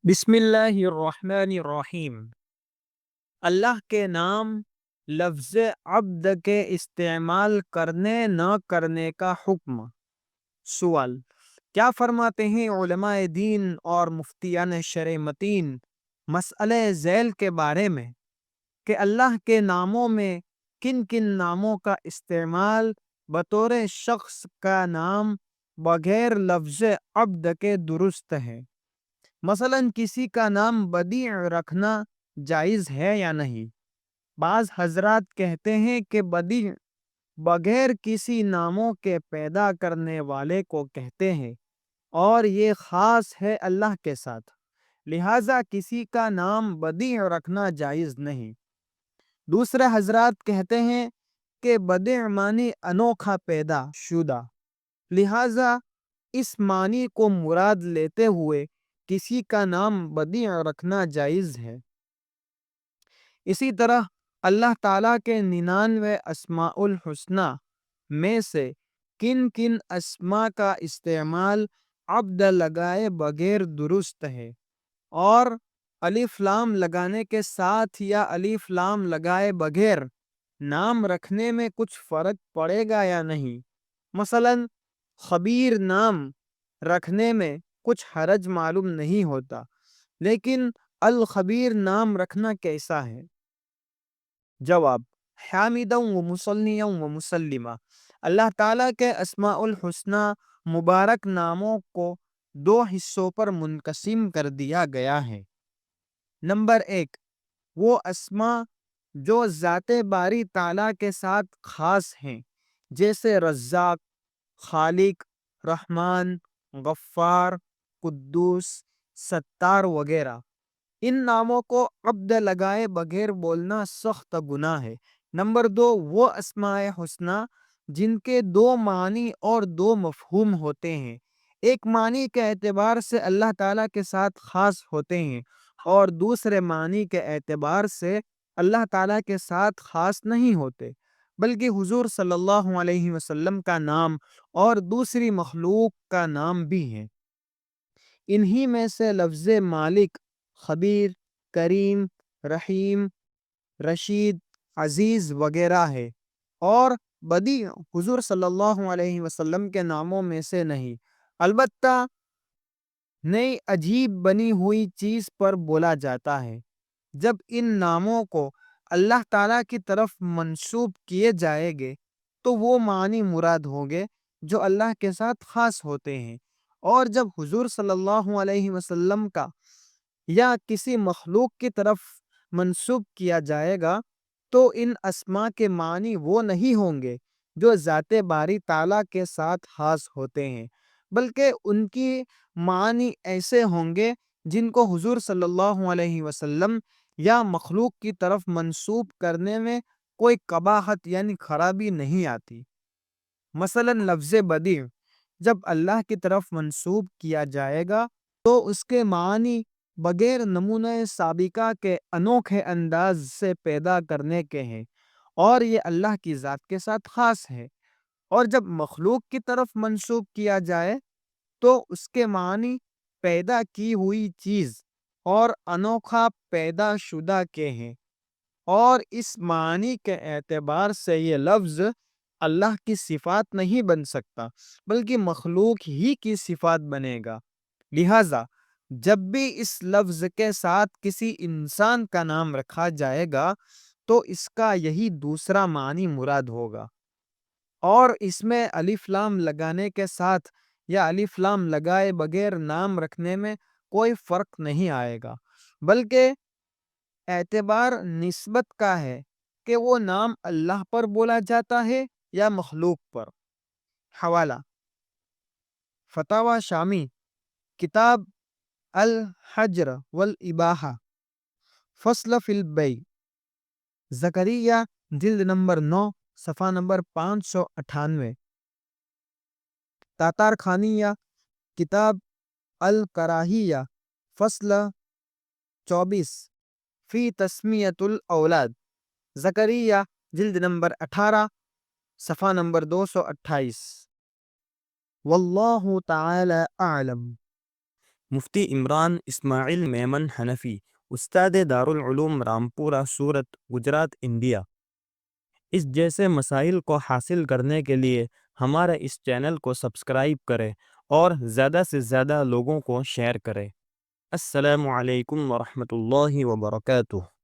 بسم اللہ الرحمن الرحیم۔ اللہ کے نام لفظ عبد کے استعمال کرنے نہ کرنے کا حکم۔ سوال: کیا فرماتے ہیں علماء دین اور مفتیان شرع متین مسئلہ ذیل کے بارے میں کہ اللہ کے ناموں میں کن کن ناموں کا استعمال بطور شخص کا نام بغیر لفظ عبد کے درست ہے؟ مثلاً کسی کا نام بدیع رکھنا جائز ہے یا نہیں؟ بعض حضرات کہتے ہیں کہ بدیع بغیر کسی ناموں کے پیدا کرنے والے کو کہتے ہیں اور یہ خاص ہے اللہ کے ساتھ، لہٰذا کسی کا نام بدیع رکھنا جائز نہیں۔ دوسرے حضرات کہتے ہیں کہ بدیع معنی انوکھا پیدا شدہ، لہٰذا اس معنی کو مراد لیتے ہوئے کسی کا نام بدیع رکھنا جائز ہے۔ اسی طرح اللہ تعالیٰ کے 99 اسماء الحسنی میں سے کن کن اسماء کا استعمال عبد لگائے بغیر درست ہے، اور الف لام لگانے کے ساتھ یا الف لام لگائے بغیر نام رکھنے میں کچھ فرق پڑے گا یا نہیں؟ مثلاً خبیر نام رکھنے میں کچھ حرج معلوم نہیں ہوتا، لیکن الخبیر نام رکھنا کیسا ہے؟ جواب: حامدا و مصلیا و مسلمہ۔ اللہ تعالیٰ کے اسماء الحسنی مبارک ناموں کو 2 حصوں پر منقسم کر دیا گیا ہے۔ نمبر 1، وہ اسماء جو ذات باری تعالیٰ کے ساتھ خاص ہیں، جیسے رزاق، خالق، رحمان، غفار، قدوس، ستار وغیرہ۔ ان ناموں کو عبد لگائے بغیر بولنا سخت گناہ ہے۔ نمبر 2، وہ اسماء حسنی جن کے 2 معنی اور 2 مفہوم ہوتے ہیں۔ ایک معنی کے اعتبار سے اللہ تعالیٰ کے ساتھ خاص ہوتے ہیں اور دوسرے معنی کے اعتبار سے اللہ تعالیٰ کے ساتھ خاص نہیں ہوتے، بلکہ حضور صلی اللہ علیہ وسلم کا نام اور دوسری مخلوق کا نام بھی ہے۔ انہی میں سے لفظ مالک، خبیر، کریم، رحیم، رشید، عزیز وغیرہ ہے، اور بدیع حضور صلی اللہ علیہ وسلم کے ناموں میں سے نہیں۔ البتہ نئی عجیب بنی ہوئی چیز پر بولا جاتا ہے۔ جب ان ناموں کو اللہ تعالیٰ کی طرف منسوب کیے جائیں گے تو وہ معنی مراد ہوں گے جو اللہ کے ساتھ خاص ہوتے ہیں، اور جب حضور صلی اللہ علیہ وسلم کا یا کسی مخلوق کی طرف منسوب کیا جائے گا تو ان اسماء کے معنی وہ نہیں ہوں گے جو ذات باری تعالیٰ کے ساتھ خاص ہوتے ہیں، بلکہ ان کی معنی ایسے ہوں گے جن کو حضور صلی اللہ علیہ وسلم یا مخلوق کی طرف منسوب کرنے میں کوئی قباحت یعنی خرابی نہیں آتی۔ مثلا لفظ بدیع جب اللہ کی طرف منسوب کیا جائے گا تو اس کے معنی بغیر نمونہ سابقہ کے انوکھے انداز سے پیدا کرنے کے ہیں، اور یہ اللہ کی ذات کے ساتھ خاص ہے۔ اور جب مخلوق کی طرف منسوب کیا جائے تو اس کے معنی پیدا کی ہوئی چیز اور انوکھا پیدا شدہ کے ہیں، اور اس معنی کے اعتبار سے یہ لفظ اللہ کی صفات نہیں بن سکتا بلکہ مخلوق ہی کی صفات بنے گا۔ لہٰذا جب بھی اس لفظ کے ساتھ کسی انسان کا نام رکھا جائے گا تو اس کا یہی دوسرا معنی مراد ہوگا، اور اس میں الف لام لگانے کے ساتھ یا الف لام لگائے بغیر نام رکھنے میں کوئی فرق نہیں آئے گا، بلکہ اعتبار نسبت کا ہے کہ وہ نام اللہ پر بولا جاتا ہے یا مخلوق پر۔ حوالہ: فتاوی شامی، کتاب الحجر والاباحہ، فصل فی البیع، زکریا، جلد نمبر 9، صفحہ نمبر 598۔ تاتار خانیہ، کتاب الکراہیہ، فصل 24، فی تسمیۃ الاولاد، زکریا، جلد نمبر 18، صفحہ نمبر 228۔ واللہ تعالی اعلم۔ مفتی عمران اسماعیل میمن حنفی، استاد دارالعلوم رامپورہ سورت، گجرات، انڈیا۔ اس جیسے مسائل کو حاصل کرنے کے لیے ہمارے اس چینل کو سبسکرائب کریں اور زیادہ سے زیادہ لوگوں کو شیئر کریں۔ السلام علیکم ورحمۃ اللہ وبرکاتہ۔